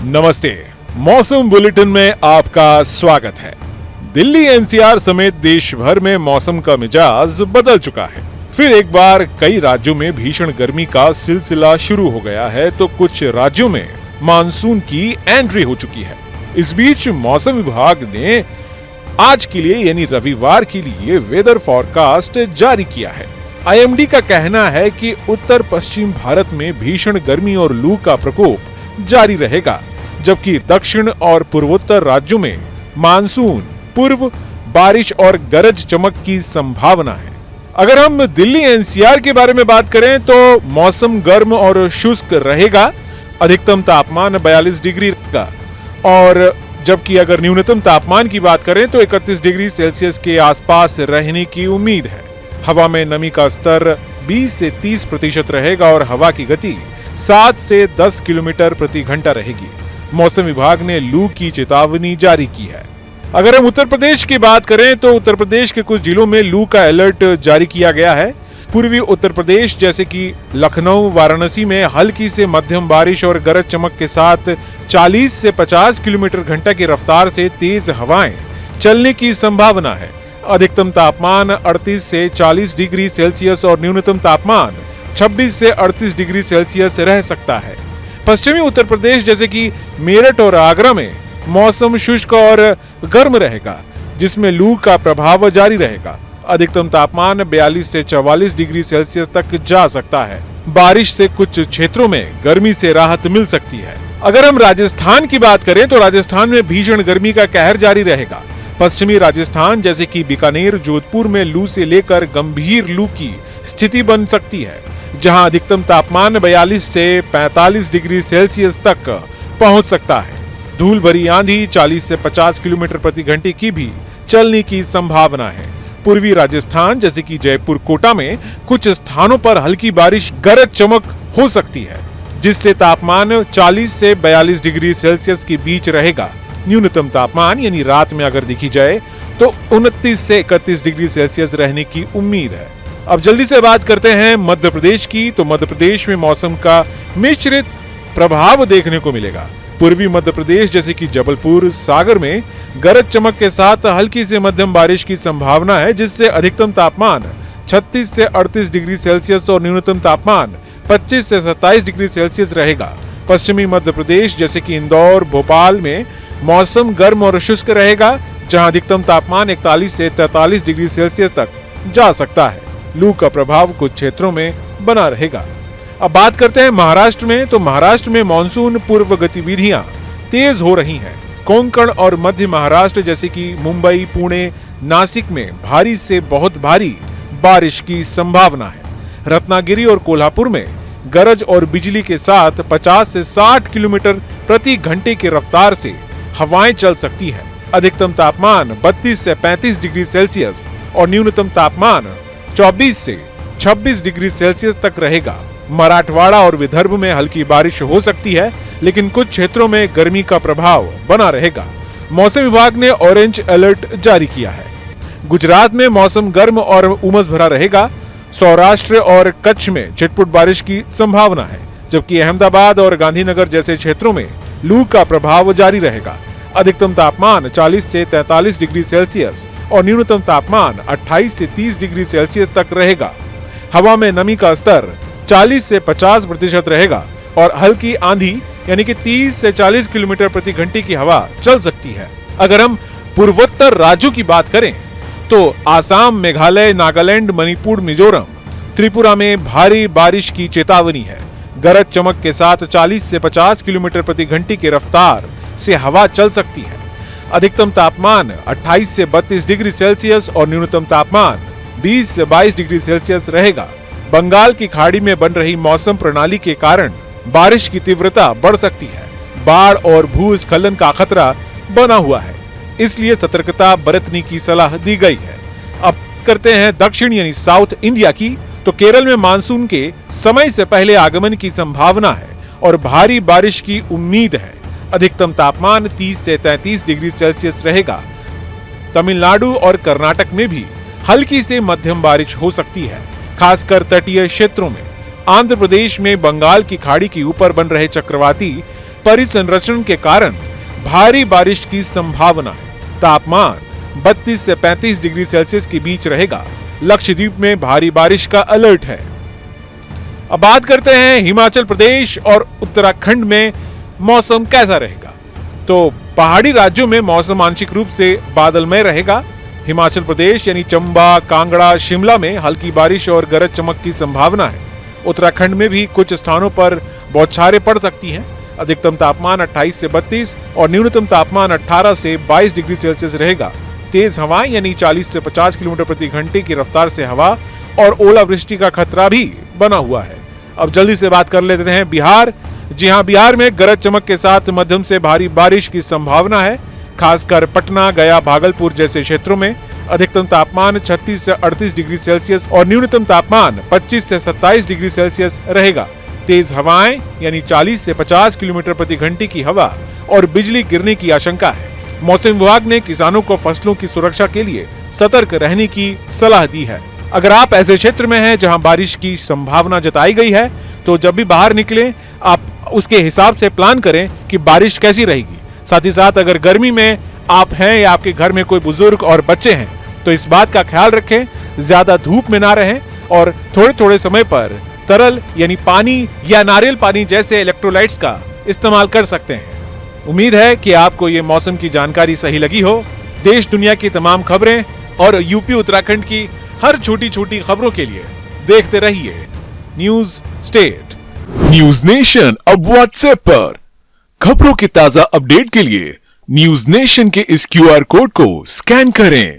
नमस्ते। मौसम बुलेटिन में आपका स्वागत है। दिल्ली एनसीआर समेत देश भर में मौसम का मिजाज बदल चुका है। फिर एक बार कई राज्यों में भीषण गर्मी का सिलसिला शुरू हो गया है तो कुछ राज्यों में मानसून की एंट्री हो चुकी है। इस बीच मौसम विभाग ने आज के लिए यानी रविवार के लिए वेदर फॉरकास्ट जारी किया है। आईएमडी का कहना है कि उत्तर पश्चिम भारत में भीषण गर्मी और लू का प्रकोप जारी रहेगा, जबकि दक्षिण और पूर्वोत्तर राज्यों में मानसून पूर्व बारिश और गरज चमक की संभावना है। अगर हम दिल्ली एनसीआर के बारे में बात करें तो मौसम गर्म और शुष्क रहेगा, अधिकतम तापमान 42 डिग्री रहेगा और जबकि अगर न्यूनतम तापमान की बात करें तो 31 डिग्री सेल्सियस के आसपास रहने की उम्मीद है। हवा में नमी का स्तर 20 से 30% रहेगा और हवा की गति 7 से 10 किलोमीटर प्रति घंटा रहेगी। मौसम विभाग ने लू की चेतावनी जारी की है। अगर हम उत्तर प्रदेश की बात करें तो उत्तर प्रदेश के कुछ जिलों में लू का अलर्ट जारी किया गया है। पूर्वी उत्तर प्रदेश जैसे कि लखनऊ, वाराणसी में हल्की से मध्यम बारिश और गरज चमक के साथ 40 से 50 किलोमीटर घंटा की रफ्तार से तेज हवाएं चलने की संभावना है। अधिकतम तापमान 38 से 40 डिग्री सेल्सियस और न्यूनतम तापमान 26 से 38 डिग्री सेल्सियस रह सकता है। पश्चिमी उत्तर प्रदेश जैसे कि मेरठ और आगरा में मौसम शुष्क और गर्म रहेगा, जिसमें लू का प्रभाव जारी रहेगा। अधिकतम तापमान 42 से 44 डिग्री सेल्सियस तक जा सकता है। बारिश से कुछ क्षेत्रों में गर्मी से राहत मिल सकती है। अगर हम राजस्थान की बात करें तो राजस्थान में भीषण गर्मी का कहर जारी रहेगा। पश्चिमी राजस्थान जैसे कि बीकानेर, जोधपुर में लू से लेकर गंभीर लू की स्थिति बन सकती है, जहां अधिकतम तापमान 42 से 45 डिग्री सेल्सियस तक पहुंच सकता है। धूल भरी आंधी 40 से 50 किलोमीटर प्रति घंटे की भी चलने की संभावना है। पूर्वी राजस्थान जैसे कि जयपुर, कोटा में कुछ स्थानों पर हल्की बारिश, गरज चमक हो सकती है, जिससे तापमान 40 से 42 डिग्री सेल्सियस के बीच रहेगा। न्यूनतम तापमान यानी रात में अगर देखी जाए तो 29 से 31 डिग्री सेल्सियस रहने की उम्मीद है। अब जल्दी से बात करते हैं मध्य प्रदेश की। तो मध्य प्रदेश में मौसम का मिश्रित प्रभाव देखने को मिलेगा। पूर्वी मध्य प्रदेश जैसे कि जबलपुर, सागर में गरज चमक के साथ हल्की से मध्यम बारिश की संभावना है, जिससे अधिकतम तापमान 36 से 38 डिग्री सेल्सियस और न्यूनतम तापमान 25 से 27 डिग्री सेल्सियस रहेगा। पश्चिमी मध्य प्रदेश जैसे कि इंदौर, भोपाल में मौसम गर्म और शुष्क रहेगा, जहां अधिकतम तापमान 41 से 43 डिग्री सेल्सियस तक जा सकता है। लू का प्रभाव कुछ क्षेत्रों में बना रहेगा। अब बात करते हैं महाराष्ट्र में। तो महाराष्ट्र में मानसून पूर्व गतिविधियां तेज हो रही हैं। कोंकण और मध्य महाराष्ट्र जैसे कि मुंबई, पुणे, नासिक में भारी से बहुत भारी बारिश की संभावना है। रत्नागिरी और कोल्हापुर में गरज और बिजली के साथ 50 से 60 किलोमीटर प्रति घंटे की रफ्तार से हवाएं चल सकती है। अधिकतम तापमान 32 से 35 डिग्री सेल्सियस और न्यूनतम तापमान 24 से 26 डिग्री सेल्सियस तक रहेगा। मराठवाड़ा और विदर्भ में हल्की बारिश हो सकती है, लेकिन कुछ क्षेत्रों में गर्मी का प्रभाव बना रहेगा। मौसम विभाग ने ऑरेंज अलर्ट जारी किया है। गुजरात में मौसम गर्म और उमस भरा रहेगा। सौराष्ट्र और कच्छ में छिटपुट बारिश की संभावना है, जबकि अहमदाबाद और गांधीनगर जैसे क्षेत्रों में लू का प्रभाव जारी रहेगा। अधिकतम तापमान 40 से 43 डिग्री सेल्सियस और न्यूनतम तापमान 28 से 30 डिग्री सेल्सियस तक रहेगा। हवा में नमी का स्तर 40 से 50% रहेगा और हल्की आंधी यानी कि 30 से 40 किलोमीटर प्रति घंटे की हवा चल सकती है। अगर हम पूर्वोत्तर राज्यों की बात करें तो आसाम, मेघालय, नागालैंड, मणिपुर, मिजोरम, त्रिपुरा में भारी बारिश की चेतावनी है। गरज चमक के साथ 40 से 50 किलोमीटर प्रति घंटे की रफ्तार से हवा चल सकती है। अधिकतम तापमान 28 से 32 डिग्री सेल्सियस और न्यूनतम तापमान 20 से 22 डिग्री सेल्सियस रहेगा। बंगाल की खाड़ी में बन रही मौसम प्रणाली के कारण बारिश की तीव्रता बढ़ सकती है। बाढ़ और भूस्खलन का खतरा बना हुआ है, इसलिए सतर्कता बरतने की सलाह दी गई है। अब करते हैं दक्षिण यानी साउथ इंडिया की। तो केरल में मानसून के समय से पहले आगमन की संभावना है और भारी बारिश की उम्मीद है। अधिकतम तापमान 30 से 33 डिग्री सेल्सियस रहेगा। तमिलनाडु और कर्नाटक में भी हल्की से मध्यम बारिश हो सकती है, खासकर तटीय क्षेत्रों में। आंध्र प्रदेश में बंगाल की खाड़ी के ऊपर बन रहे चक्रवाती परिसंरचना के कारण भारी बारिश की संभावना है। तापमान 32 से 35 डिग्री सेल्सियस के बीच रहेगा। लक्षद्वीप में भारी बारिश का अलर्ट है। अब बात करते हैं हिमाचल प्रदेश और उत्तराखंड में मौसम कैसा रहेगा। तो पहाड़ी राज्यों में मौसम आंशिक रूप से बादलमय रहेगा। हिमाचल प्रदेश यानी चंबा, कांगड़ा, शिमला में हल्की बारिश और गरज चमक की संभावना है। उत्तराखंड में भी कुछ स्थानों पर बौछारें पड़ सकती हैं। अधिकतम तापमान 28 से 32 और न्यूनतम तापमान 18 से 22 डिग्री सेल्सियस रहेगा। तेज हवाएं यानी 40 से 50 किलोमीटर प्रति घंटे की रफ्तार से हवा और ओलावृष्टि का खतरा भी बना हुआ है। अब जल्दी से बात कर लेते हैं बिहार। जी हां, बिहार में गरज चमक के साथ मध्यम से भारी बारिश की संभावना है, खासकर पटना, गया, भागलपुर जैसे क्षेत्रों में। अधिकतम तापमान 36 से 38 डिग्री सेल्सियस और न्यूनतम तापमान 25 से 27 डिग्री सेल्सियस रहेगा। तेज हवाएं यानी 40 से 50 किलोमीटर प्रति घंटे की हवा और बिजली गिरने की आशंका है। मौसम विभाग ने किसानों को फसलों की सुरक्षा के लिए सतर्क रहने की सलाह दी है। अगर आप ऐसे क्षेत्र में हैं जहां बारिश की संभावना जताई गई है, तो जब भी बाहर निकलें आप उसके हिसाब से प्लान करें कि बारिश कैसी रहेगी। साथ ही साथ अगर गर्मी में आप हैं या आपके घर में कोई बुजुर्ग और बच्चे हैं, तो इस बात का ख्याल रखें, ज्यादा धूप में ना रहें और थोड़े थोड़े समय पर तरल यानी पानी या नारियल पानी जैसे इलेक्ट्रोलाइट्स का इस्तेमाल कर सकते हैं। उम्मीद है कि आपको ये मौसम की जानकारी सही लगी हो। देश दुनिया की तमाम खबरें और यूपी उत्तराखंड की हर छोटी छोटी खबरों के लिए देखते रहिए न्यूज स्टेट। न्यूज नेशन अब व्हाट्सएप पर। खबरों के ताजा अपडेट के लिए न्यूज नेशन के इस QR कोड को स्कैन करें।